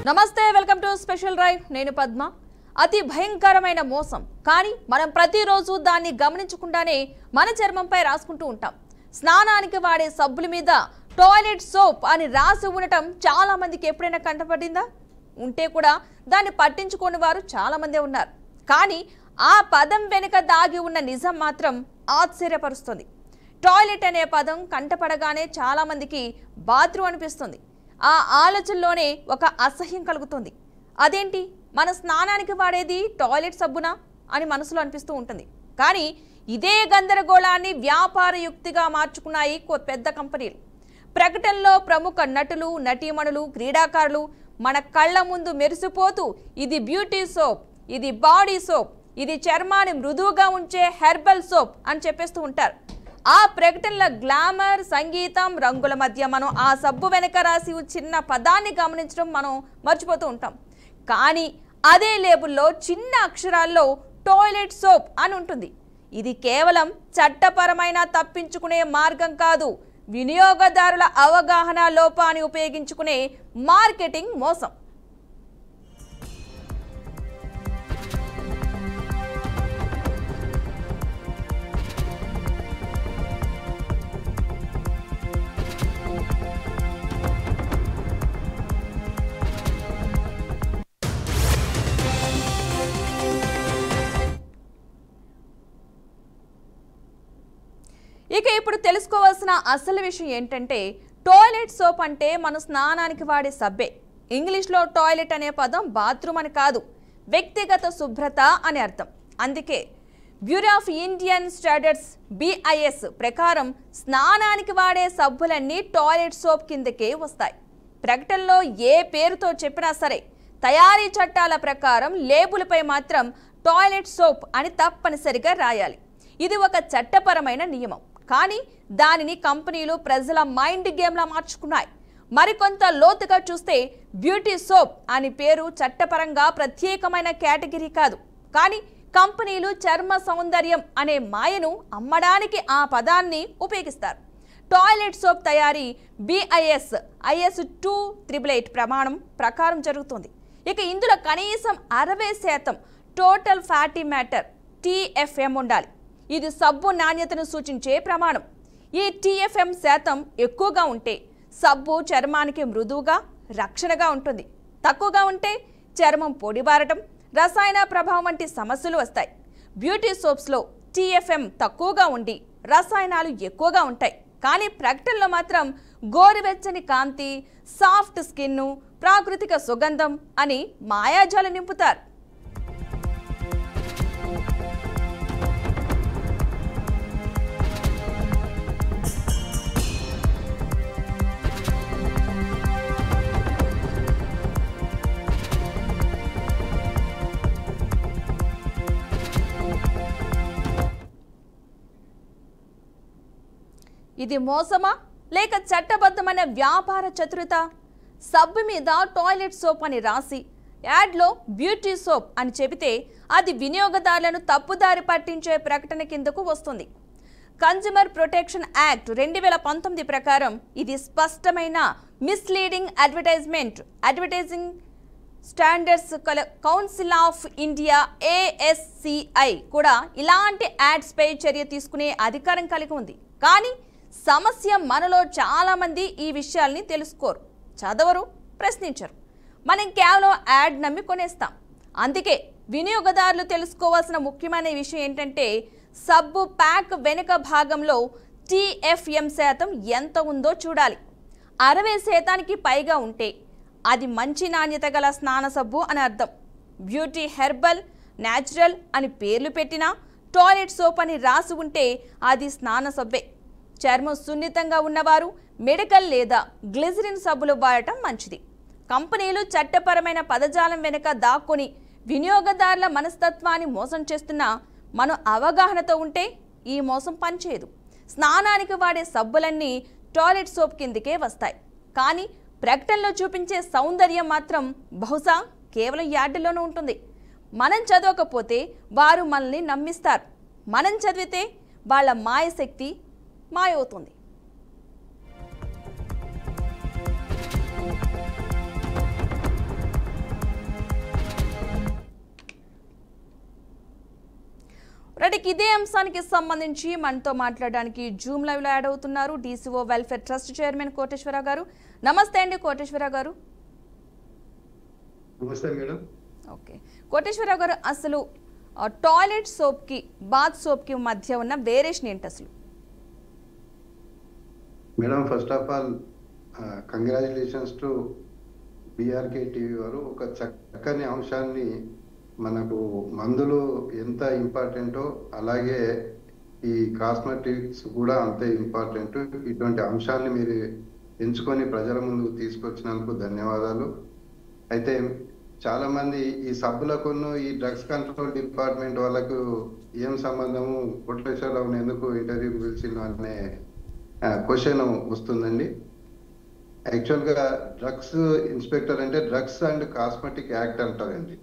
నమస్తే, welcome to special drive. నేను పద్మ. అతి భయంకరమైన మోసం, కానీ మనం ప్రతిరోజు దాన్ని గమనించకుండానే మన చర్మంపై రాసుకుంటూ ఉంటాం. స్నానానికి వాడే సబ్బుల మీద టాయిలెట్ సోప్ అని రాసి ఉండటం చాలా మందికి ఎప్పుడైనా కంటపడిందా? ఉంటే కూడా దాన్ని పట్టించుకోని వారు చాలా మందే ఉన్నారు. కానీ ఆ పదం వెనుక దాగి ఉన్న నిజం మాత్రం ఆశ్చర్యపరుస్తుంది. టాయిలెట్ అనే పదం కంటపడగానే చాలా మందికి బాత్రూమ్ అనిపిస్తుంది. ఆ ఆలోచనలోనే ఒక అసహ్యం కలుగుతుంది. అదేంటి, మన స్నానానికి వాడేది టాయిలెట్ సబ్బునా అని మనసులో అనిపిస్తూ ఉంటుంది. కానీ ఇదే గందరగోళాన్ని వ్యాపార యుక్తిగా మార్చుకున్నాయి పెద్ద కంపెనీలు. ప్రకటనలో ప్రముఖ నటులు, నటీమణులు, క్రీడాకారులు మన కళ్ళ ముందు మెరిసిపోతూ ఇది బ్యూటీ సోప్, ఇది బాడీ సోప్, ఇది చర్మాన్ని మృదువుగా ఉంచే హెర్బల్ సోప్ అని చెప్పేస్తూ ఉంటారు. ఆ ప్రకటనల గ్లామర్, సంగీతం, రంగుల మధ్య మనం ఆ సబ్బు వెనక రాసి చిన్న పదాన్ని గమనించడం మనం మర్చిపోతూ ఉంటాం. కానీ అదే లేబుల్లో చిన్న అక్షరాల్లో టాయిలెట్ సోప్ అని ఉంటుంది. ఇది కేవలం చట్టపరమైన తప్పించుకునే మార్గం కాదు, వినియోగదారుల అవగాహన లోపాన్ని ఉపయోగించుకునే మార్కెటింగ్ మోసం. ఇక ఇప్పుడు తెలుసుకోవాల్సిన అసలు విషయం ఏంటంటే, టాయిలెట్ సోప్ అంటే మన స్నానానికి వాడే సబ్బే. ఇంగ్లీష్లో టాయిలెట్ అనే పదం బాత్రూమ్ అని కాదు, వ్యక్తిగత శుభ్రత అని అర్థం. అందుకే bureau of Indian standards BIS ప్రకారం స్నానానికి వాడే సబ్బులన్నీ టాయిలెట్ సోప్ కిందకే వస్తాయి. ప్రకటనలో ఏ పేరుతో చెప్పినా సరే తయారీ చట్టాల ప్రకారం లేబుల్పై మాత్రం టాయిలెట్ సోప్ అని తప్పనిసరిగా రాయాలి. ఇది ఒక చట్టపరమైన నియమం. కానీ దానిని కంపెనీలు ప్రజల మైండ్ గేమ్లా మార్చుకున్నాయి. మరికొంత లోతుగా చూస్తే బ్యూటీ సోప్ అని పేరు చట్టపరంగా ప్రత్యేకమైన కేటగిరీ కాదు. కానీ కంపెనీలు చర్మ సౌందర్యం అనే మాయను అమ్మడానికి ఆ పదాన్ని ఉపయోగిస్తారు. టాయిలెట్ సోప్ తయారీ BIS IS 2888 ప్రమాణం ప్రకారం జరుగుతుంది. ఇక ఇందులో కనీసం 60% టోటల్ ఫ్యాటీ మ్యాటర్ TFM ఉండాలి. ఇది సబ్బు నాణ్యతను సూచించే ప్రమాణం. ఈ TFM శాతం ఎక్కువగా ఉంటే సబ్బు చర్మానికి మృదువుగా, రక్షణగా ఉంటుంది. తక్కువగా ఉంటే చర్మం పొడిబారటం, రసాయన ప్రభావం వంటి సమస్యలు వస్తాయి. బ్యూటీ సోప్స్లో TFM తక్కువగా ఉండి రసాయనాలు ఎక్కువగా ఉంటాయి. కానీ ప్రకటనలో మాత్రం గోరువెచ్చని కాంతి, సాఫ్ట్ స్కిన్, ప్రాకృతిక సుగంధం అని మాయాజాలు నింపుతారు. ఇది మోసమా లేక చట్టబద్ధమైన వ్యాపార చతురత? సబ్బు మీద టాయిలెట్ సోప్ అని రాసి యాడ్లో బ్యూటీ సోప్ అని చెబితే అది వినియోగదారులను తప్పుదారి పట్టించే ప్రకటన కిందకు వస్తుంది. కన్జ్యూమర్ ప్రొటెక్షన్ యాక్ట్ 2019 ప్రకారం ఇది స్పష్టమైన misleading advertisement. Advertising standards council of India ASCI కూడా ఇలాంటి యాడ్స్పై చర్య తీసుకునే అధికారం కలిగి ఉంది. కానీ సమస్య మనలో చాలా మంది ఈ విషయాల్ని తెలుసుకోరు, చదవరు, ప్రశ్నించరు. మనం కేవలం యాడ్ నమ్మి కొనేస్తాం. అందుకే వినియోగదారులు తెలుసుకోవాల్సిన ముఖ్యమైన విషయం ఏంటంటే, సబ్బు ప్యాక్ వెనుక భాగంలో TFM శాతం ఎంత ఉందో చూడాలి. 60% పైగా ఉంటే అది మంచి నాణ్యత గల స్నాన సబ్బు అని అర్థం. బ్యూటీ, హెర్బల్, న్యాచురల్ అని పేర్లు పెట్టినా టాయిలెట్ సోప్ అని రాసి ఉంటే అది స్నాన సబ్బే. చర్మం సున్నితంగా ఉన్నవారు మెడికల్ లేదా గ్లిజరిన్ సబ్బులు వాడటం మంచిది. కంపెనీలు చట్టపరమైన పదజాలం వెనుక దాక్కుని వినియోగదారుల మనస్తత్వాన్ని మోసం చేస్తున్నా మనం అవగాహనతో ఉంటే ఈ మోసం పనిచేయదు. స్నానానికి వాడే సబ్బులన్నీ టాయిలెట్ సోప్ కిందకే వస్తాయి. కానీ ప్రకటనలో చూపించే సౌందర్యం మాత్రం బహుశా కేవలం యాడ్లోనే ఉంటుంది. మనం చదవకపోతే వారు మనల్ని నమ్మిస్తారు. మనం చదివితే వాళ్ళ మాయశక్తి మాయవుతుంది. రైట్, ఇదే అంశానికి సంబంధించి మనతో మాట్లాడడానికి జూమ్ లైవ్ లో యాడ్ అవుతున్నారు DCO welfare trust chairman Koteswararao గారు. నమస్తే అండి కోటేశ్వరరావు గారు. నమస్తే మేడం. ఓకే కోటేశ్వరరావు గారు, అసలు టాయిలెట్ సోప్ కి బాత్ సోప్ కి మధ్య ఉన్న వేరియేషన్ ఏంటి అసలు? Madam, first of all congratulations to BRK TV వారు ఒక చక్కని అంశాన్ని, మనకు మందులు ఎంత ఇంపార్టెంటో అలాగే ఈ కాస్మెటిక్స్ కూడా అంతే ఇంపార్టెంట్. ఇటువంటి అంశాన్ని మీరు ఎంచుకొని ప్రజల ముందుకు తీసుకొచ్చినందుకు ధన్యవాదాలు. అయితే చాలా మంది ఈ సబ్బులకును ఈ డ్రగ్స్ కంట్రోల్ డిపార్ట్మెంట్ వాళ్ళకు ఏం సంబంధము, కోటేశ్వరరావుని ఎందుకు ఇంటర్వ్యూకి పిలిచిండు అనే క్వశ్చన్ వస్తుందండి. యాక్చువల్గా డ్రగ్స్ ఇన్స్పెక్టర్ అంటే డ్రగ్స్ అండ్ కాస్మెటిక్ యాక్ట్ అంటారండి.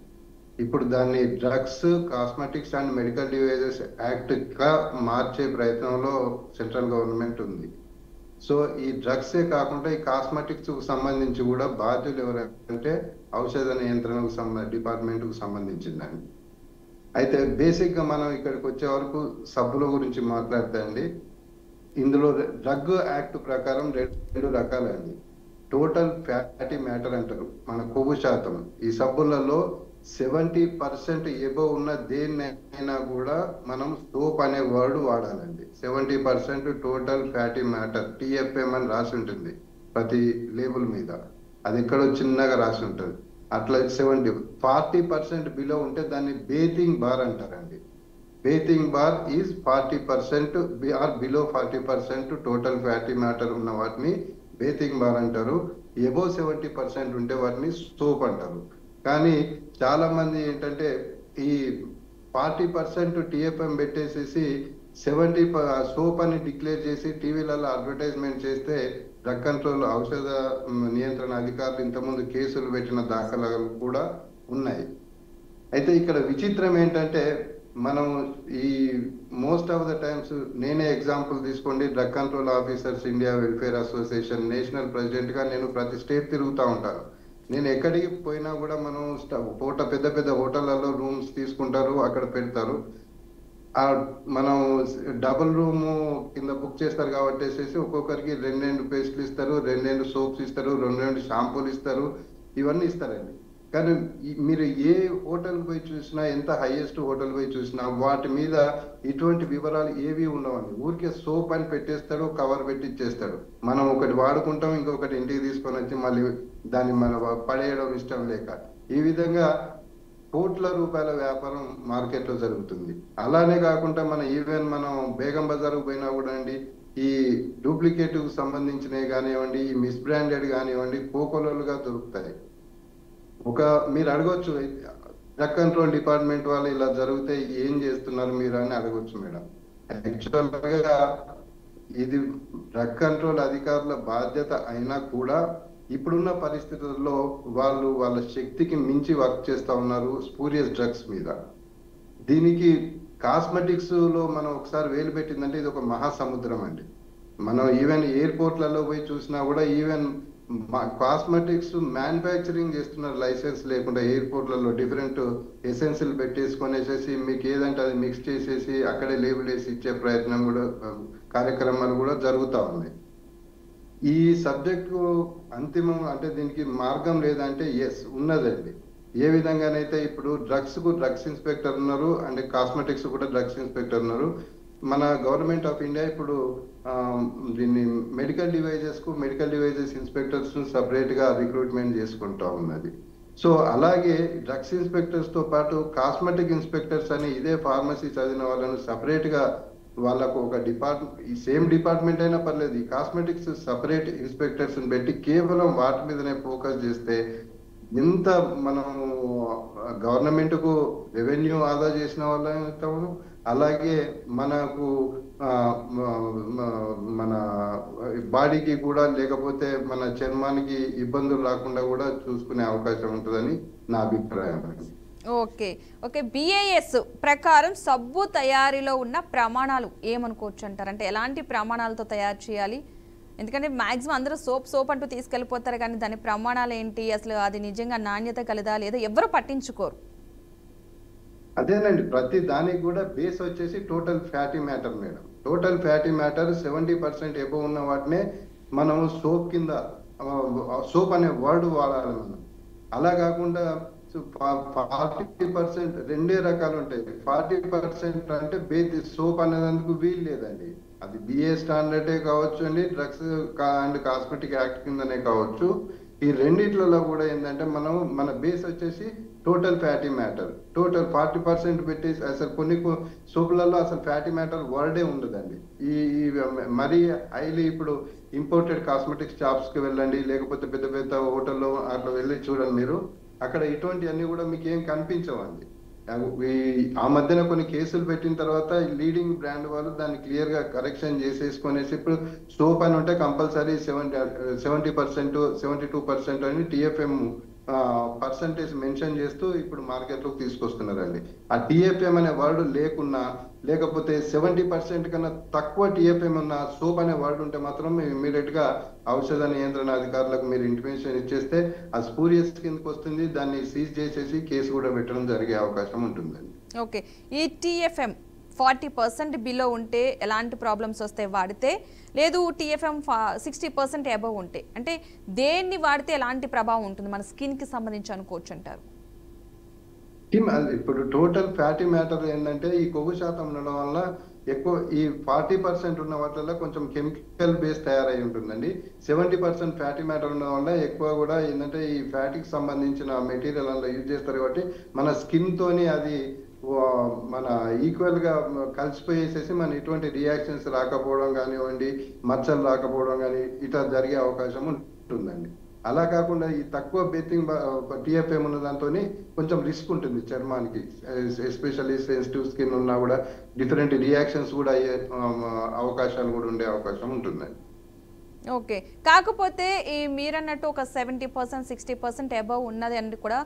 ఇప్పుడు దాన్ని drugs, cosmetics and medical devices act గా మార్చే ప్రయత్నంలో సెంట్రల్ గవర్నమెంట్ ఉంది. సో ఈ డ్రగ్సే కాకుండా ఈ కాస్మెటిక్స్ కు సంబంధించి కూడా బాధ్యులు ఎవరంటే ఔషధ నియంత్రణ డిపార్ట్మెంట్ కు సంబంధించిందండి. అయితే బేసిక్ గా మనం ఇక్కడికి వచ్చే వరకు సబ్బుల గురించి మాట్లాడితే అండి, ఇందులో డ్రగ్ యాక్ట్ ప్రకారం రెండు రకాలండి. టోటల్ ఫ్యాటీ మ్యాటర్ అంటారు, మన కొవ్వు శాతం. ఈ సబ్బులలో 70% ఎబో ఉన్న దేన్నైనా కూడా మనం సోప్ అనే వర్డ్ వాడాలండి. 70% టోటల్ ఫ్యాటీ మ్యాటర్, TFM అని రాసి ఉంటుంది ప్రతి లేబుల్ మీద. అది ఎక్కడో చిన్నగా రాసి ఉంటుంది. అట్లా 40% బిలో ఉంటే దాన్ని బేతింగ్ బార్ అంటారండి. Bathing bar is 40% or below 40% total fatty matter ఉన్న వాటిని బేతింగ్ బార్ అంటారు. ఎబో 70% ఉంటే వాటిని సోప్ అంటారు. కానీ చాలా మంది ఏంటంటే ఈ 40% TFM పెట్టేసేసి 70 సోప్ అని డిక్లేర్ చేసి టీవీలలో అడ్వర్టైజ్మెంట్ చేస్తే డ్రగ్ కంట్రోల్ ఔషధ నియంత్రణ అధికారులు ఇంతకుముందు కేసులు పెట్టిన దాఖలాలు కూడా ఉన్నాయి. అయితే ఇక్కడ విచిత్రం ఏంటంటే, మనం ఈ మోస్ట్ ఆఫ్ ద టైమ్స్, నేనే ఎగ్జాంపుల్ తీసుకోండి, drug control officers India welfare association national president గా నేను ప్రతి స్టేట్ తిరుగుతూ ఉంటాను. నేను ఎక్కడికి పోయినా కూడా మనం పెద్ద పెద్ద హోటళ్లలో రూమ్స్ తీసుకుంటారు, అక్కడ పెడతారు. మనం డబుల్ రూమ్ కింద బుక్ చేస్తారు కాబట్టి ఒక్కొక్కరికి 2 పేస్ట్లు ఇస్తారు, 2 సోప్స్ ఇస్తారు, 2 షాంపూలు ఇస్తారు, ఇవన్నీ ఇస్తారండి. కానీ మీరు ఏ హోటల్కి పోయి చూసినా, ఎంత హైయెస్ట్ హోటల్ పోయి చూసినా వాటి మీద ఇటువంటి వివరాలు ఏవి ఉండవండి. ఊరికే సోప్ అని పెట్టేస్తాడు, కవర్ పెట్టి ఇచ్చేస్తాడు. మనం ఒకటి వాడుకుంటాం, ఇంకొకటి ఇంటికి తీసుకొని వచ్చి మళ్ళీ దాన్ని మనం పడేయడం ఇష్టం లేక, ఈ విధంగా కోట్ల రూపాయల వ్యాపారం మార్కెట్లో జరుగుతుంది. అలానే కాకుండా ఈవెన్ మనం బేగం బజార్కు పోయినా కూడా అండి, ఈ డూప్లికేట్ సంబంధించినవి కానివ్వండి, ఈ మిస్ బ్రాండెడ్ కానివ్వండి, కోకొలలుగా దొరుకుతాయి. మీరు అడగొచ్చు, డ్రగ్ కంట్రోల్ డిపార్ట్మెంట్ వాళ్ళు ఇలా జరిగితే ఏం చేస్తున్నారు మీరు అని అడగొచ్చు మేడం. యాక్చువల్ గా ఇది డ్రగ్ కంట్రోల్ అధికారుల బాధ్యత అయినా కూడా ఇప్పుడున్న పరిస్థితుల్లో వాళ్ళు వాళ్ళ శక్తికి మించి వర్క్ చేస్తా ఉన్నారు స్పూరియస్ డ్రగ్స్ మీద. దీనికి కాస్మెటిక్స్ లో మనం ఒకసారి వేలు పెట్టిందంటే ఇది ఒక మహాసముద్రం అండి. మనం ఈవెన్ ఎయిర్పోర్ట్లలో పోయి చూసినా కూడా ఈవెన్ కాస్మెటిక్స్ మ్యానుఫ్యాక్చరింగ్ చేస్తున్నారు లైసెన్స్ లేకుండా. ఎయిర్పోర్ట్లలో డిఫరెంట్ ఎసెన్షియల్ పెట్టేసుకొనేసేసి మీకు ఏదంటే అది మిక్స్ చేసేసి అక్కడే లేబుల్ వేసి ఇచ్చే ప్రయత్నం కూడా, కార్యక్రమాలు కూడా జరుగుతూ ఉన్నాయి. ఈ సబ్జెక్టు అంతిమం అంటే దీనికి మార్గం లేదంటే ఎస్ ఉన్నదండి. ఏ విధంగానైతే ఇప్పుడు డ్రగ్స్ కు డ్రగ్స్ ఇన్స్పెక్టర్ ఉన్నారు, అంటే కాస్మెటిక్స్ కూడా డ్రగ్స్ ఇన్స్పెక్టర్ ఉన్నారు. మన గవర్నమెంట్ ఆఫ్ ఇండియా ఇప్పుడు దీన్ని మెడికల్ డివైజెస్ ఇన్స్పెక్టర్స్ సపరేట్ గా రిక్రూట్మెంట్ చేసుకుంటా ఉన్నది. సో అలాగే డ్రగ్స్ ఇన్స్పెక్టర్స్ తో పాటు కాస్మెటిక్ ఇన్స్పెక్టర్స్ అని ఇదే ఫార్మసీ చదివిన వాళ్ళను సపరేట్ గా వాళ్ళకు ఒక డిపార్ట్మెంట్, ఈ సేమ్ డిపార్ట్మెంట్ అయినా పర్లేదు, ఈ కాస్మెటిక్స్ సపరేట్ ఇన్స్పెక్టర్స్ పెట్టి కేవలం వాటి మీదనే ఫోకస్ చేస్తే ఎంత మనము గవర్నమెంట్ కు రెవెన్యూ ఆదా చేసిన వాళ్ళం అవుతాము, అలాగే మనకు మన బాడీకి కూడా, లేకపోతే మన చర్మానికి ఇబ్బందులు రాకుండా కూడా చూసుకునే అవకాశం ఉంటుందని నా అభిప్రాయం. ఓకే ఓకే BIS ప్రకారం సబ్బు తయారీలో ఉన్న ప్రమాణాలు ఏమనుకోవచ్చు అంటారు? అంటే ఎలాంటి ప్రమాణాలతో తయారు చేయాలి? ఎందుకంటే మాక్సిమం అందరూ సోప్ అంటూ తీసుకెళ్ళిపోతారు, కానీ దాని ప్రమాణాలు ఏంటి, అసలు అది నిజంగా నాణ్యత కలదా లేదా ఎవరు పట్టించుకోరు. అదేనండి, ప్రతి దానికి కూడా బేస్ వచ్చేసి total fatty matter madam. Total fatty matter 70% above ఉన్న వాటినే మనము సోప్ కింద, సోప్ అనే వర్డ్ వాడాలి మనం. అలా కాకుండా 40% రెండే రకాలు ఉంటాయి. 40% అంటే సోప్ అనేందుకు వీలు లేదండి. అది బిఏ స్టాండర్డే కావచ్చు అండి, డ్రగ్స్ అండ్ కాస్మెటిక్ యాక్ట్ కిందనే కావచ్చు. ఈ రెండిట్లలో కూడా ఏంటంటే మనం మన బేస్ వచ్చేసి టోటల్ ఫ్యాటీ మ్యాటర్. టోటల్ 40% పెట్టేసి అసలు కొన్ని సోపులలో అసలు ఫ్యాటీ మ్యాటర్ వర్డే ఉండదండి. ఈ మరీ హైలీ ఇప్పుడు ఇంపోర్టెడ్ కాస్మెటిక్ షాప్స్ కి వెళ్ళండి, లేకపోతే పెద్ద పెద్ద హోటల్లో అట్లా వెళ్ళి చూడండి మీరు, అక్కడ ఇటువంటివన్నీ కూడా మీకు ఏం కనిపించవండి. ఆ మధ్యన కొన్ని కేసులు పెట్టిన తర్వాత లీడింగ్ బ్రాండ్ వాళ్ళు దాన్ని క్లియర్ గా కరెక్షన్ చేసేసుకునేసి ఇప్పుడు సోప్ అని ఉంటే కంపల్సరీ 70%, 72% అని టిఎఫ్ఎం పర్సంటేజ్ మెన్షన్ చేస్తూ ఇప్పుడు మార్కెట్ లోకి తీసుకొస్తున్నారండి. ఆ టిఎఫ్ఎం అనే వర్డ్ లేకున్నా, లేకపోతే 70% కన్నా తక్కువ టిఎఫ్ఎం ఉన్న సోప్ అనే వర్డ్ ఉంటే మాత్రం ఇమీడియట్ గా ఔషధ నియంత్రణ అధికారులకు మీరు ఇంటిమేషన్ ఇచ్చేస్తే ఆ స్పూరియస్ కిందకి వస్తుంది, దాన్ని సీజ్ చేసేసి కేసు కూడా పెట్టడం జరిగే అవకాశం ఉంటుందండి. ఓకే, ఈ టిఎఫ్ఎం 40% బిలో ఉంటే ఎలాంటి ప్రాబ్లమ్స్ వస్తాయి వాడితే, లేదు టిఎఫ్ఎం 60% అబవ్ ఉంటే, అంటే దేన్ని వాడితే ఎలాంటి ప్రభావం ఉంటుంది మన స్కిన్ కి సంబంధించి అనుకోవచ్చు అంటారు? ఇప్పుడు టోటల్ ఫ్యాటీ మ్యాటర్ ఏంటంటే ఈ కొవ్వు శాతం ఉండడం వల్ల ఎక్కువ ఈ 40% ఉన్న వాటిల్లో కొంచెం కెమికల్ బేస్ తయారై ఉంటుందండి. 70% ఫ్యాటీ మ్యాటర్ ఉండడం వల్ల ఎక్కువ కూడా ఏంటంటే ఈ ఫ్యాటీకి సంబంధించిన మెటీరియల్ అందులో యూజ్ చేస్తారు కాబట్టి మన స్కిన్ తోని అది మన ఈక్వల్ గా కలిసిపోయేసేసి మన ఎటువంటి రియాక్షన్స్ రాకపోవడం కానివ్వండి, మచ్చలు రాకపోవడం కానీ ఇట్లా జరిగే అవకాశం ఉంటుందండి. అలా కాకుండా ఈ తక్కువ బేతింగ్ టిఎఫ్ఎం ఉన్న దాంతో కొంచెం రిస్క్ ఉంటుంది చర్మానికి, ఎస్పెషల్లీ సెన్సిటివ్ స్కిన్ ఉన్నా కూడా డిఫరెంట్ రియాక్షన్స్ కూడా అయ్యే అవకాశాలు కూడా ఉండే అవకాశం ఉంటుందండి. ఓకే, కాకపోతే ఈ మీరన్నట్టు ఒక 70%, 60% అబవ్ ఉన్నది అని కూడా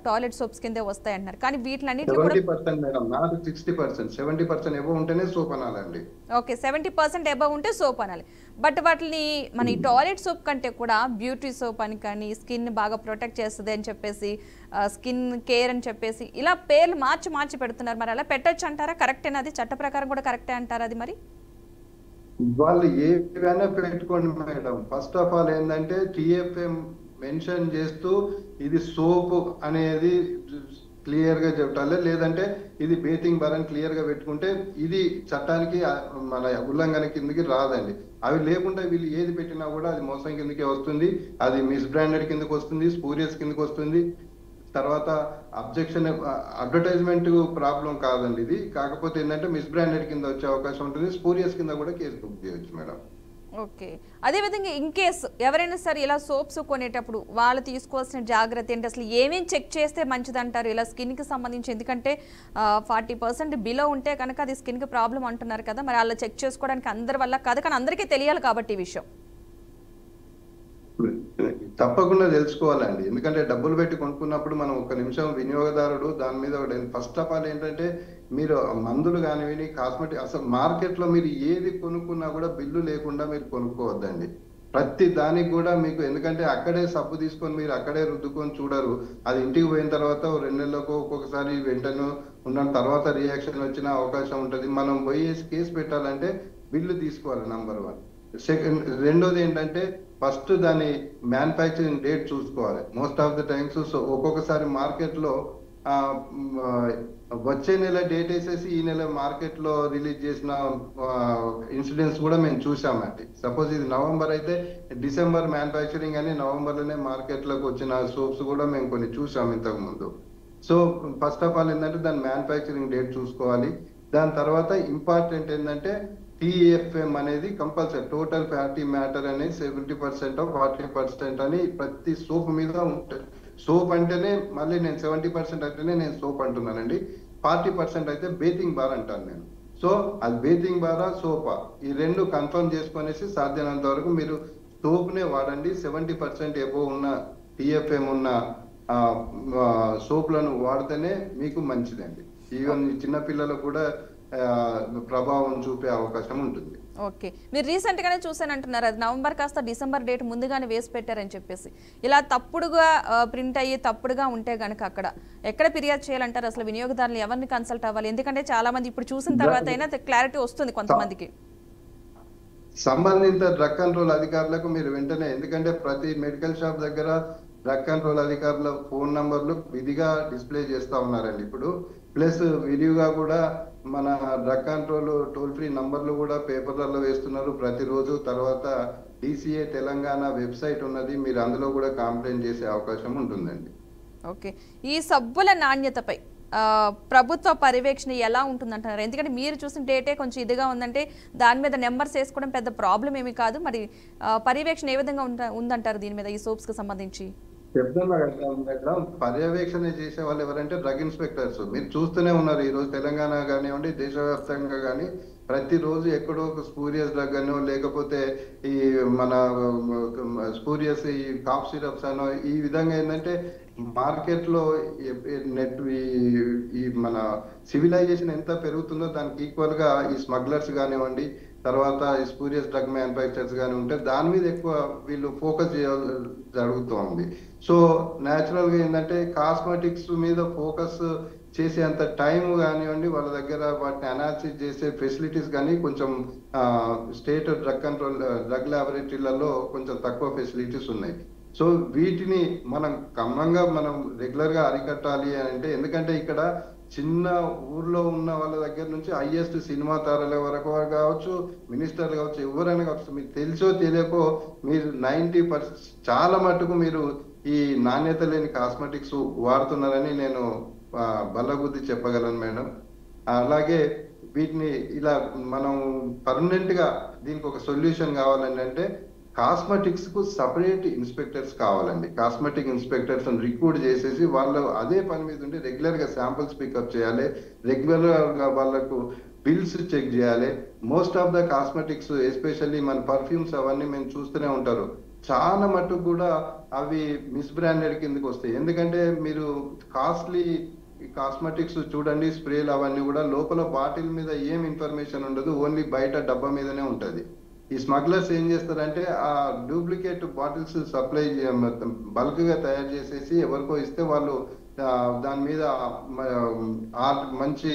టాయిలెట్ సోప్స్ కిందే వస్తాయి అంటున్నారు. కానీ వీటిలన్నిటి కూడా 70% మేడం, నాట్ 60%. 70% అబవ్ ఉంటేనే సోప్ అనాలండి. ఓకే, 70% అబవ్ ఉంటే సోప్ అనాలి. బట్ వాటిని మన ఈ టాయిలెట్ సోప్ కంటే కూడా బ్యూటీ సోప్ అని కానీ, స్కిన్ బాగా ప్రొటెక్ట్ చేస్తుంది అని చెప్పేసి, స్కిన్ కేర్ అని చెప్పేసి ఇలా పేర్లు మార్చి పెడుతున్నారు. మరి అలా పెట్టచ్చు అంటారా? కరెక్టేనా? అది చట్ట ప్రకారం కూడా కరెక్టే అంటారా అది? మరి వాళ్ళు ఏవైనా పెట్టుకోండి మేడం. ఫస్ట్ ఆఫ్ ఆల్ ఏంటంటే టిఎఫ్ఎం మెన్షన్ చేస్తూ ఇది సోప్ అనేది క్లియర్ గా చెప్పాలి, లేదంటే ఇది బేతింగ్ బార్ అని క్లియర్ గా పెట్టుకుంటే ఇది చట్టానికి మన ఉల్లంఘన కిందకి రాదండి. అవి లేకుండా వీళ్ళు ఏది పెట్టినా కూడా అది మోసం కిందకే వస్తుంది, అది మిస్ బ్రాండెడ్ కిందకి వస్తుంది, స్పూరియస్ కిందకి వస్తుంది. తర్వాత అబ్జెక్షన్ అడ్వర్టైజ్మెంట్ ప్రాబ్లం కాదండి ఇది. కాకపోతే ఏంటంటే మిస్ బ్రాండెడ్ కింద వచ్చే అవకాశం ఉంటుంది, స్పూరియస్ కింద కూడా కేసు బుక్ చేయొచ్చు మేడం. ఓకే, అదేవిధంగా ఇన్ కేసు ఎవరైనా సరే ఇలా సోప్స్ కొనేటప్పుడు వాళ్ళు తీసుకోవాల్సిన జాగ్రత్త ఏంటి? అసలు ఏమేమి చెక్ చేస్తే మంచిది అంటారు ఇలా స్కిన్కి సంబంధించి? ఎందుకంటే 40% బిలో ఉంటే కనుక అది స్కిన్కి ప్రాబ్లం అంటున్నారు కదా, మరి అలా చెక్ చేసుకోవడానికి అందరి వల్ల కాదు, కానీ అందరికీ తెలియాలి కాబట్టి ఈ విషయం తప్పకుండా తెలుసుకోవాలండి. ఎందుకంటే డబ్బులు పెట్టి కొనుక్కున్నప్పుడు మనం ఒక నిమిషం వినియోగదారుడు దాని మీద ఫస్ట్ ఆఫ్ ఆల్ ఏంటంటే మీరు మందులు కానివి, కాస్మెటిక్, అసలు మార్కెట్ లో మీరు ఏది కొనుక్కున్నా కూడా బిల్లు లేకుండా మీరు కొనుక్కోవద్దండి. ప్రతి దానికి కూడా మీకు, ఎందుకంటే అక్కడే సబ్బు తీసుకొని మీరు అక్కడే రుద్దుకొని చూడరు, అది ఇంటికి పోయిన తర్వాత 2 నెలలకు ఒక్కొక్కసారి వెంటనే ఉన్న తర్వాత రియాక్షన్ వచ్చిన అవకాశం ఉంటుంది. మనం పోయి కేసు పెట్టాలంటే బిల్లు తీసుకోవాలి నంబర్ 1. రెండోది ఏంటంటే ఫస్ట్ దాని మ్యానుఫ్యాక్చరింగ్ డేట్ చూసుకోవాలి. మోస్ట్ ఆఫ్ ద టైమ్స్ ఒక్కొక్కసారి మార్కెట్ లో వచ్చే నెల డేట్ వేసేసి ఈ నెల మార్కెట్ లో రిలీజ్ చేసిన ఇన్సిడెంట్స్ కూడా మేము చూసామండి. సపోజ్ ఇది నవంబర్ అయితే డిసెంబర్ మ్యానుఫ్యాక్చరింగ్ అని నవంబర్ లోనే మార్కెట్ లోకి వచ్చిన సోప్స్ కూడా మేము కొన్ని చూసాం ఇంతకు ముందు. సో ఫస్ట్ ఆఫ్ ఆల్ ఏంటంటే దాని మ్యానుఫ్యాక్చరింగ్ డేట్ చూసుకోవాలి. దాని తర్వాత ఇంపార్టెంట్ ఏంటంటే టిఎఫ్ఎం అనేది కంపల్సరీ, టోటల్ ఫ్యాటీ మ్యాటర్ అనేది 70% 40% అని ప్రతి సోప్ మీద ఉంటుంది. సోప్ అంటేనే మళ్ళీ నేను 70% అంటేనే నేను సోప్ అంటున్నానండి, 40% అయితే బేతింగ్ బార్ అంటాను నేను. సో అది బేతింగ్ బారా సోపా ఈ రెండు కన్ఫర్మ్ చేసుకునేసి సాధ్యమైనంత వరకు మీరు సోప్ నే వాడండి. 70% ఎబో ఉన్న టిఎఫ్ఎం ఉన్న సోప్లను వాడితేనే మీకు మంచిదండి. ఈవెన్ చిన్న పిల్లలకు కూడా ప్రభావం చూపే అవకాశం ఉంటుంది. ఓకే. మీరు రీసెంట్‌గానే చూసానంటున్నారు. అది నవంబర్ కాస్త డిసెంబర్ డేట్ ముందుగానే వేసి పెట్టారని చెప్పేసి. ఇలా తప్పుడుగా ప్రింట్ అయ్యి తప్పుడుగా ఉంటే గనక ఎక్కడ ఫిర్యాదు చేయాలంటారు? అసలు వినియోగదారులు ఎవరిని కన్సల్ట్ అవ్వాలి? ఎందుకంటే చాలా మంది ఇప్పుడు చూసిన తర్వాత అయినా క్లారిటీ వస్తుంది కొంతమందికి. సంబంధిత డ్రగ్ కంట్రోల్ అధికారులకు మీరు వెంటనే, ఎందుకంటే ప్రతి మెడికల్ షాప్ దగ్గర డ్రగ్ కంట్రోల్ అధికారుల ఫోన్ నంబర్లు విధిగా డిస్ప్లే చేస్తా ఉన్నారండి ఇప్పుడు. ప్లస్ విధిగా కూడా మన డ్రగ్ కంట్రోల్ టోల్ ఫ్రీ నంబర్లు కూడా పేపర్లలో వేస్తున్నారు ప్రతిరోజు. తర్వాత DCA తెలంగాణ వెబ్సైట్ ఉన్నది, మీరు అందులో కూడా కంప్లైంట్ చేసే అవకాశం ఉంటుందండి. ఓకే. ఈ సబ్బుల నాణ్యతపై ప్రభుత్వ పర్యవేక్షణ ఎలా ఉంటుందంటున్నారు? ఎందుకంటే మీరు చూసిన డేటే కొంచెం ఇదిగా ఉందంటే దాని మీద నెంబర్స్ వేసుకోవడం పెద్ద ప్రాబ్లం ఏమీ కాదు. మరి పర్యవేక్షణ ఏ విధంగా ఉందంటారు దీని మీద, ఈ సోప్స్కి సంబంధించి? చెప్తున్నా కదా, పర్యవేక్షణ చేసే వాళ్ళు ఎవరంటే డ్రగ్ ఇన్స్పెక్టర్స్. మీరు చూస్తూనే ఉన్నారు, ఈ రోజు తెలంగాణ కానివ్వండి, దేశవ్యాప్తంగా కానీ ప్రతిరోజు ఎక్కడో ఒక స్పూరియస్ డ్రగ్ అనో, లేకపోతే ఈ మన స్పూరియస్ ఈ కాఫ్ సిరప్స్ అనో, ఈ విధంగా ఏంటంటే మార్కెట్ లో నెట్ ఈ మన సివిలైజేషన్ ఎంత పెరుగుతుందో దానికి ఈక్వల్ గా ఈ స్మగ్లర్స్ కానివ్వండి, తర్వాత స్పూరియస్ డ్రగ్ మ్యానుఫ్యాక్చర్స్ కానీ ఉంటే దాని మీద ఎక్కువ వీళ్ళు ఫోకస్ చేయాల్సి జరుగుతోంది. సో న్యాచురల్ గా ఏంటంటే కాస్మెటిక్స్ మీద ఫోకస్ చేసేంత టైం కానివ్వండి, వాళ్ళ దగ్గర వాటిని అనాలిసిస్ చేసే ఫెసిలిటీస్ కానీ కొంచెం స్టేట్ డ్రగ్ కంట్రోల్ డ్రగ్ ల్యాబొరేటరీలలో కొంచెం తక్కువ ఫెసిలిటీస్ ఉన్నాయి. సో వీటిని మనం క్రమంగా మనం రెగ్యులర్ గా అరికట్టాలి అంటే, ఎందుకంటే ఇక్కడ చిన్న ఊర్లో ఉన్న వాళ్ళ దగ్గర నుంచి హైయెస్ట్ సినిమా తారల వరకు కావచ్చు, మినిస్టర్లు కావచ్చు, ఎవరైనా కావచ్చు, మీకు తెలుసో తెలియకో మీరు 90% చాలా మటుకు మీరు ఈ నాణ్యత లేని కాస్మెటిక్స్ వాడుతున్నారని నేను బల్లగుద్ది చెప్పగలను మేడం. అలాగే వీటిని ఇలా మనం పర్మనెంట్ గా దీనికి ఒక సొల్యూషన్ కావాలని అంటే కాస్మెటిక్స్ కు సపరేట్ ఇన్స్పెక్టర్స్ కావాలండి. కాస్మెటిక్ ఇన్స్పెక్టర్స్ రిక్రూట్ చేసేసి వాళ్ళు అదే పని మీద ఉండి రెగ్యులర్ గా శాంపిల్స్ పికప్ చేయాలి, రెగ్యులర్ గా వాళ్ళకు బిల్స్ చెక్ చేయాలి. Most of the cosmetics especially మన పర్ఫ్యూమ్స్ అవన్నీ మేము చూస్తూనే ఉంటారు, చాలా మటుకు కూడా అవి మిస్ బ్రాండెడ్ కిందకి వస్తాయి. ఎందుకంటే మీరు కాస్ట్లీ కాస్మెటిక్స్ చూడండి, స్ప్రేలు అవన్నీ కూడా లోపల బాటిల్ మీద ఏం ఇన్ఫర్మేషన్ ఉండదు, ఓన్లీ బయట డబ్బా మీదనే ఉంటది. ఈ స్మగ్లర్స్ ఏం చేస్తారంటే ఆ డూప్లికేట్ బాటిల్స్ సప్లై బల్క్ గా తయారు చేసేసి ఎవరికో ఇస్తే వాళ్ళు దాని మీద మంచి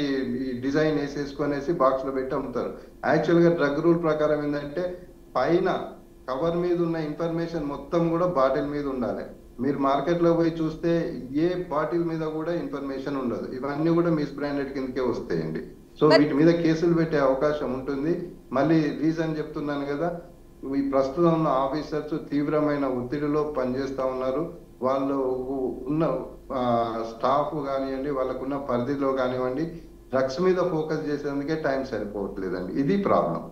డిజైన్ వేసేసుకొనేసి బాక్స్ లో పెట్టి అమ్ముతారు. యాక్చువల్ గా డ్రగ్ రూల్ ప్రకారం ఏంటంటే పైన కవర్ మీద ఉన్న ఇన్ఫర్మేషన్ మొత్తం కూడా బాటిల్ మీద ఉండాలి. మీరు మార్కెట్ లో పోయి చూస్తే ఏ బాటిల్ మీద కూడా ఇన్ఫర్మేషన్ ఉండదు. ఇవన్నీ కూడా మిస్ బ్రాండెడ్ కిందకే వస్తాయండి. సో వీటి మీద కేసులు పెట్టే అవకాశం ఉంటుంది. మళ్ళీ రీజన్ చెప్తున్నాను కదా, ఈ ప్రస్తుతం ఉన్న ఆఫీసర్స్ తీవ్రమైన ఒత్తిడిలో పనిచేస్తా ఉన్నారు. వాళ్ళు ఉన్న స్టాఫ్ కానివ్వండి, వాళ్ళకున్న పరిధిలో కానివ్వండి, డ్రగ్స్ మీద ఫోకస్ చేసేందుకే టైం సరిపోవట్లేదండి. ఇది ప్రాబ్లం.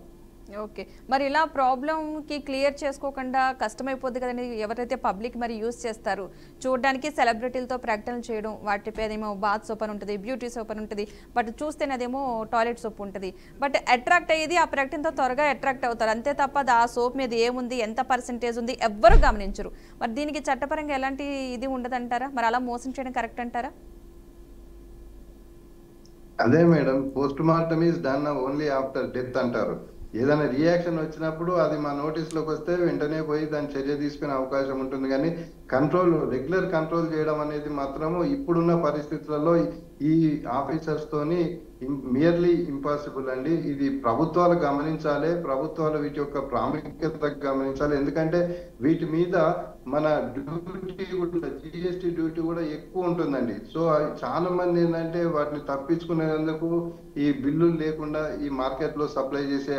ఓకే. మరి ఇలా ప్రాబ్లంకి క్లియర్ చేసుకోకుండా కష్టమైపోద్ది కదండి ఎవరైతే పబ్లిక్ మరి యూజ్ చేస్తారు. చూడడానికి సెలబ్రిటీలతో ప్రకటనలు చేయడం, వాటిపైనేమో బాత్ సోప్ అని ఉంటుంది, బ్యూటీ సోప్ అని ఉంటుంది, బట్ చూస్తేనేదేమో టాయిలెట్ సోప్ ఉంటుంది. బట్ అట్రాక్ట్ అయ్యేది ఆ ప్రకటనతో త్వరగా అట్రాక్ట్ అవుతారు, అంతే తప్ప ఆ సోప్ మీద ఏముంది, ఎంత పర్సెంటేజ్ ఉంది ఎవ్వరు గమనించరు. మరి దీనికి చట్టపరంగా ఎలాంటి ఇది ఉండదంటారా? మరి అలా మోసం చేయడం కరెక్ట్ అంటారా? అదే madam, post mortem is done only after death అంటారు. ఏదైనా రియాక్షన్ వచ్చినప్పుడు అది మా నోటీస్ లోకి వస్తే వెంటనే పోయి దాని చర్య తీసుకునే అవకాశం ఉంటుంది. కానీ రెగ్యులర్ కంట్రోల్ చేయడం అనేది మాత్రము ఇప్పుడున్న పరిస్థితులలో ఈ ఆఫీసర్స్ తోని మియర్లీ ఇంపాసిబుల్ అండి. ఇది ప్రభుత్వాలు గమనించాలి, ప్రభుత్వాలు వీటి యొక్క ప్రాముఖ్యత గమనించాలి. ఎందుకంటే వీటి మీద మన డ్యూటీ కూడా, GST డ్యూటీ కూడా ఎక్కువ ఉంటుందండి. సో చాలా మంది ఏంటంటే వాటిని తప్పించుకునేందుకు ఈ బిల్లులు లేకుండా ఈ మార్కెట్ లో సప్లై చేసే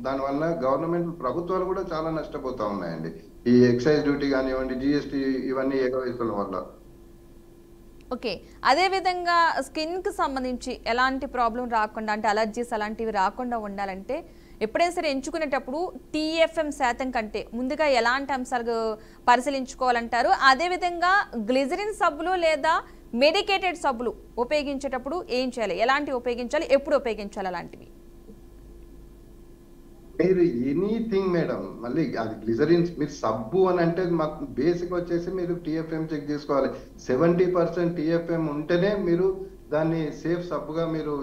దానివల్ల గవర్నమెంట్ ప్రభుత్వాలు కూడా చాలా నష్టపోతా ఉన్నాయండి. ఈ ఎక్సైజ్ డ్యూటీ కానివ్వండి, GST ఇవన్నీ ఎగవేయడం వల్ల. ఓకే. అదేవిధంగా స్కిన్కి సంబంధించి ఎలాంటి ప్రాబ్లం రాకుండా, అంటే అలర్జీస్ అలాంటివి రాకుండా ఉండాలంటే ఎప్పుడైనా సరే ఎంచుకునేటప్పుడు TFM శాతం కంటే ముందుగా ఎలాంటి అంశాలు పరిశీలించుకోవాలంటారు? అదేవిధంగా గ్లిజరిన్ సబ్బులు లేదా మెడికేటెడ్ సబ్బులు ఉపయోగించేటప్పుడు ఏం చేయాలి, ఎలాంటివి ఉపయోగించాలి, ఎప్పుడు ఉపయోగించాలి అలాంటివి? మీరు ఎనీథింగ్ మేడం, మళ్ళీ అది గ్లిజరిన్స్, మీరు సబ్బు అని అంటే మాకు బేసిక్ వచ్చేసి మీరు TFM చెక్ చేసుకోవాలి. 70% TFM ఉంటేనే మీరు దాన్ని సేఫ్ సబ్బుగా మీరు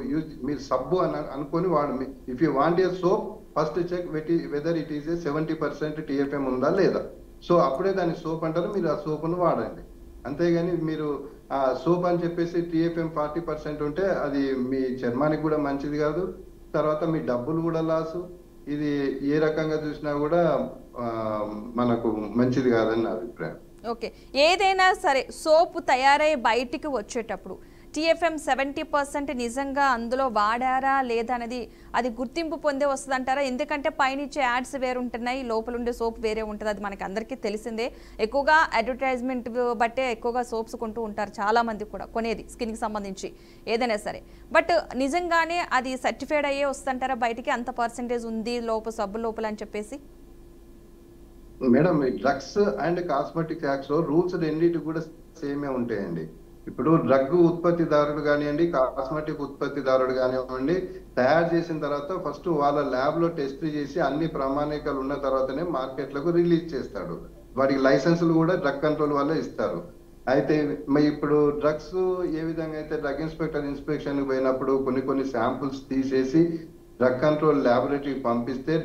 సబ్బు అని అనుకొని వాడు. If you want a soap first check whether it is 70% TFM ఉందా లేదా. సో అప్పుడే దాన్ని సోప్ అంటారు, మీరు ఆ సోపును వాడండి. అంతేగాని మీరు ఆ సోప్ అని చెప్పేసి టీఎఫ్ఎం 40% ఉంటే అది మీ చర్మానికి కూడా మంచిది కాదు, తర్వాత మీ డబ్బులు కూడా లాసు. ఇది ఏ రకంగా చూసినా కూడా మనకు మంచిది కాదని నా అభిప్రాయం. ఓకే, ఏదైనా సరే సోపు తయారై బయటికి వచ్చేటప్పుడు టీఎఫ్ఎం 70% నిజంగా అందులో వాడారా లేదా అనేది అది గుర్తింపు పొందే వస్తుంది అంటారా? ఎందుకంటే పైనుంచే యాడ్స్ వేరు ఉంటున్నాయి, లోపల ఉండే సోప్ వేరే ఉంటుంది, అది మనకి అందరికీ తెలిసిందే. ఎక్కువగా అడ్వర్టైజ్మెంట్ బట్టే ఎక్కువగా సోప్స్ కొంటూ ఉంటారు చాలామంది కూడా కొనేది స్కిన్కి సంబంధించి ఏదైనా సరే. బట్ నిజంగానే అది సర్టిఫైడ్ అయ్యే వస్తుంటారా బయటికి అంత పర్సెంటేజ్ ఉంది సబ్బు లోపల అని చెప్పేసి? Madam, drugs and cosmetic acts లో రూల్స్ రెండింటి కూడా సేమే ఉంటాయండి. ఇప్పుడు డ్రగ్ ఉత్పత్తిదారుడు కానివ్వండి, కాస్మెటిక్ ఉత్పత్తిదారుడు కానివ్వండి, తయారు చేసిన తర్వాత ఫస్ట్ వాళ్ళ ల్యాబ్ లో టెస్ట్ చేసి అన్ని ప్రామాణికాలు ఉన్న తర్వాతనే మార్కెట్లకు రిలీజ్ చేస్తాడు. వాటికి లైసెన్సులు కూడా డ్రగ్ కంట్రోల్ వల్ల ఇస్తారు. అయితే ఇప్పుడు డ్రగ్స్ ఏ విధంగా అయితే డ్రగ్ ఇన్స్పెక్షన్ పోయినప్పుడు కొన్ని శాంపుల్స్ తీసేసి డ్రగ్ కంట్రోల్ ల్యాబొరేటరీకి పంపిస్తే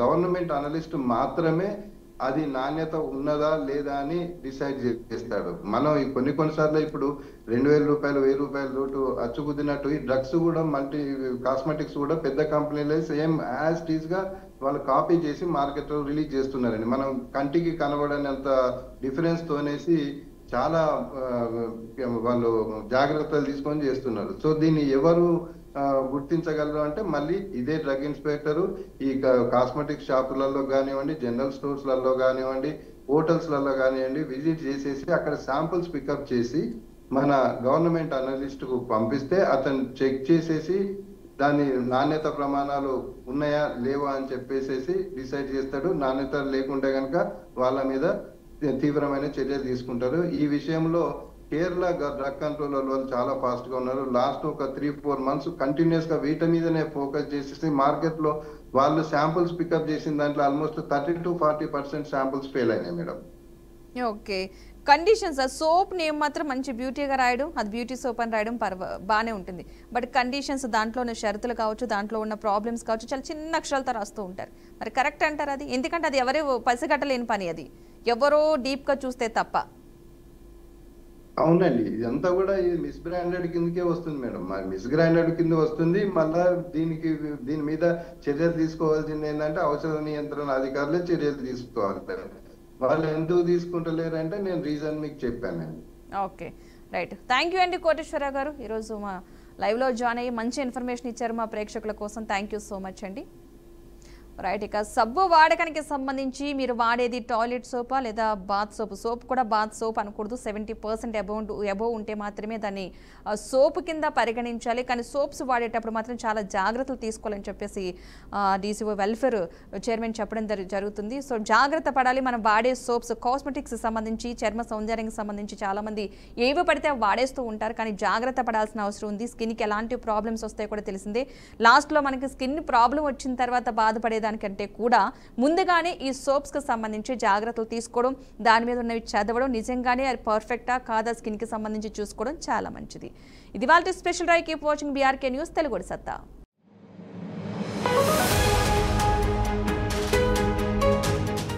గవర్నమెంట్ అనలిస్ట్ మాత్రమే అది నాణ్యత ఉన్నదా లేదా అని డిసైడ్ చేస్తాడు. మనం కొన్నిసార్లు ఇప్పుడు 2000 రూపాయలు 1000 రూపాయల రోడ్డు అచ్చుకుద్దినట్టు ఈ డ్రగ్స్ కూడా కాస్మెటిక్స్ కూడా పెద్ద కంపెనీలే సేమ్ యాజ్ టీజ్ గా వాళ్ళు కాపీ చేసి మార్కెట్ లో రిలీజ్ చేస్తున్నారండి. మనం కంటికి కనబడనంత డిఫరెన్స్ తోనేసి చాలా వాళ్ళు జాగ్రత్తలు తీసుకొని చేస్తున్నారు. సో దీన్ని ఎవరు గుర్తించగలరు అంటే మళ్ళీ ఇదే డ్రగ్ ఇన్స్పెక్టర్ ఈ కాస్మెటిక్ షాపులలో కానివ్వండి, జనరల్ స్టోర్స్లలో కానివ్వండి, హోటల్స్లలో కానివ్వండి విజిట్ చేసేసి అక్కడ శాంపుల్స్ పికప్ చేసి మన గవర్నమెంట్ అనలిస్ట్ కు పంపిస్తే అతను చెక్ చేసేసి దాని నాణ్యత ప్రమాణాలు ఉన్నాయా లేవా అని చెప్పేసి డిసైడ్ చేస్తాడు. నాణ్యత లేకుంటే కనుక వాళ్ళ మీద తీవ్రమైన చర్యలు తీసుకుంటారు. ఈ విషయంలో కేరళ డ్రగ్ కంట్రోల్ వాళ్ళు చాలా ఫాస్ట్ గా ఉన్నారు. లాస్ట్ ఒక 3-4 మంత్స్ కంటిన్యూస్ గా వీటి మీదనే ఫోకస్ చేసేసి మార్కెట్ లో వాళ్ళు శాంపుల్స్ పికప్ చేసిన దాంట్లో ఆల్మోస్ట్ 30-40% శాంపుల్స్ ఫెయిల్ అయినాయి madam. Okay, conditions soap name మాత్రం మంచి బ్యూటీగా రాయడం, అది బ్యూటీ సోప్ అని రాయడం బాగానే ఉంటుంది. బట్ కండిషన్స్ దాంట్లో ఉన్న షరతులు కావచ్చు, దాంట్లో ఉన్న ప్రాబ్లమ్స్ కావచ్చు, చాలా చిన్న అక్షరాలతో రాస్తూ ఉంటారు. మరి కరెక్ట్ అంటారు అది? ఎందుకంటే అది ఎవరు పసిగట్టలేని పని, అది ఎవరో డీప్గా చూస్తే తప్ప. అవునండి, ఇదంతా కూడా ఇది మిస్ బ్రాండెడ్ కిందకే వస్తుంది మేడం. మిస్ బ్రాండెడ్ కింద వస్తుంది. మళ్ళా దీని మీద చర్యలు తీసుకోవాల్సింది ఏంటంటే ఔషధ నియంత్రణ అధికారులే చర్యలు తీసుకోవాలి. వాళ్ళు ఎందుకు తీసుకుంటలేరు అంటే నేను రీజన్ మీకు చెప్పానండి. Okay, right. థ్యాంక్ యూ అండి కోటేశ్వరరావు గారు, ఈరోజు మా లైవ్లో జాయిన్ అయ్యి మంచి ఇన్ఫర్మేషన్ ఇచ్చారు మా ప్రేక్షకుల కోసం. థ్యాంక్ యూ సో మచ్ అండి. రైట్, ఇక సబ్బు వాడకానికి సంబంధించి మీరు వాడేది టాయిలెట్ సోపా లేదా బాత్ సోప్? సోప్ కూడా బాత్ సోప్ అనకూడదు, 70% అబోవ్ ఉంటే మాత్రమే దాన్ని సోపు కింద పరిగణించాలి. కానీ సోప్స్ వాడేటప్పుడు మాత్రం చాలా జాగ్రత్తలు తీసుకోవాలని చెప్పేసి డీసీఓ వెల్ఫేర్ చైర్మన్ చెప్పడం జరుగుతుంది. సో జాగ్రత్త పడాలి. మనం వాడే సోప్స్ కాస్మెటిక్స్ సంబంధించి, చర్మ సౌందర్యానికి సంబంధించి చాలామంది ఏవో పడితే వాడేస్తూ ఉంటారు, కానీ జాగ్రత్త పడాల్సిన అవసరం ఉంది. స్కిన్కి ఎలాంటి ప్రాబ్లమ్స్ వస్తాయో కూడా తెలిసిందే. లాస్ట్లో మనకి స్కిన్ ప్రాబ్లం వచ్చిన తర్వాత బాధపడే దానికంటే కూడా ముందుగానే ఈ సోప్స్ కి సంబంధించి జాగ్రత్తలు తీసుకోవడం, దాని మీద ఉన్నవి చదవడం, నిజంగానే అది పర్ఫెక్టా కాదా స్కిన్ కి సంబంధించి చూసుకోవడం చాలా మంచిది. ఇది వాళ్ళ special drive. Keep watching BRK news Telugu సత్తా.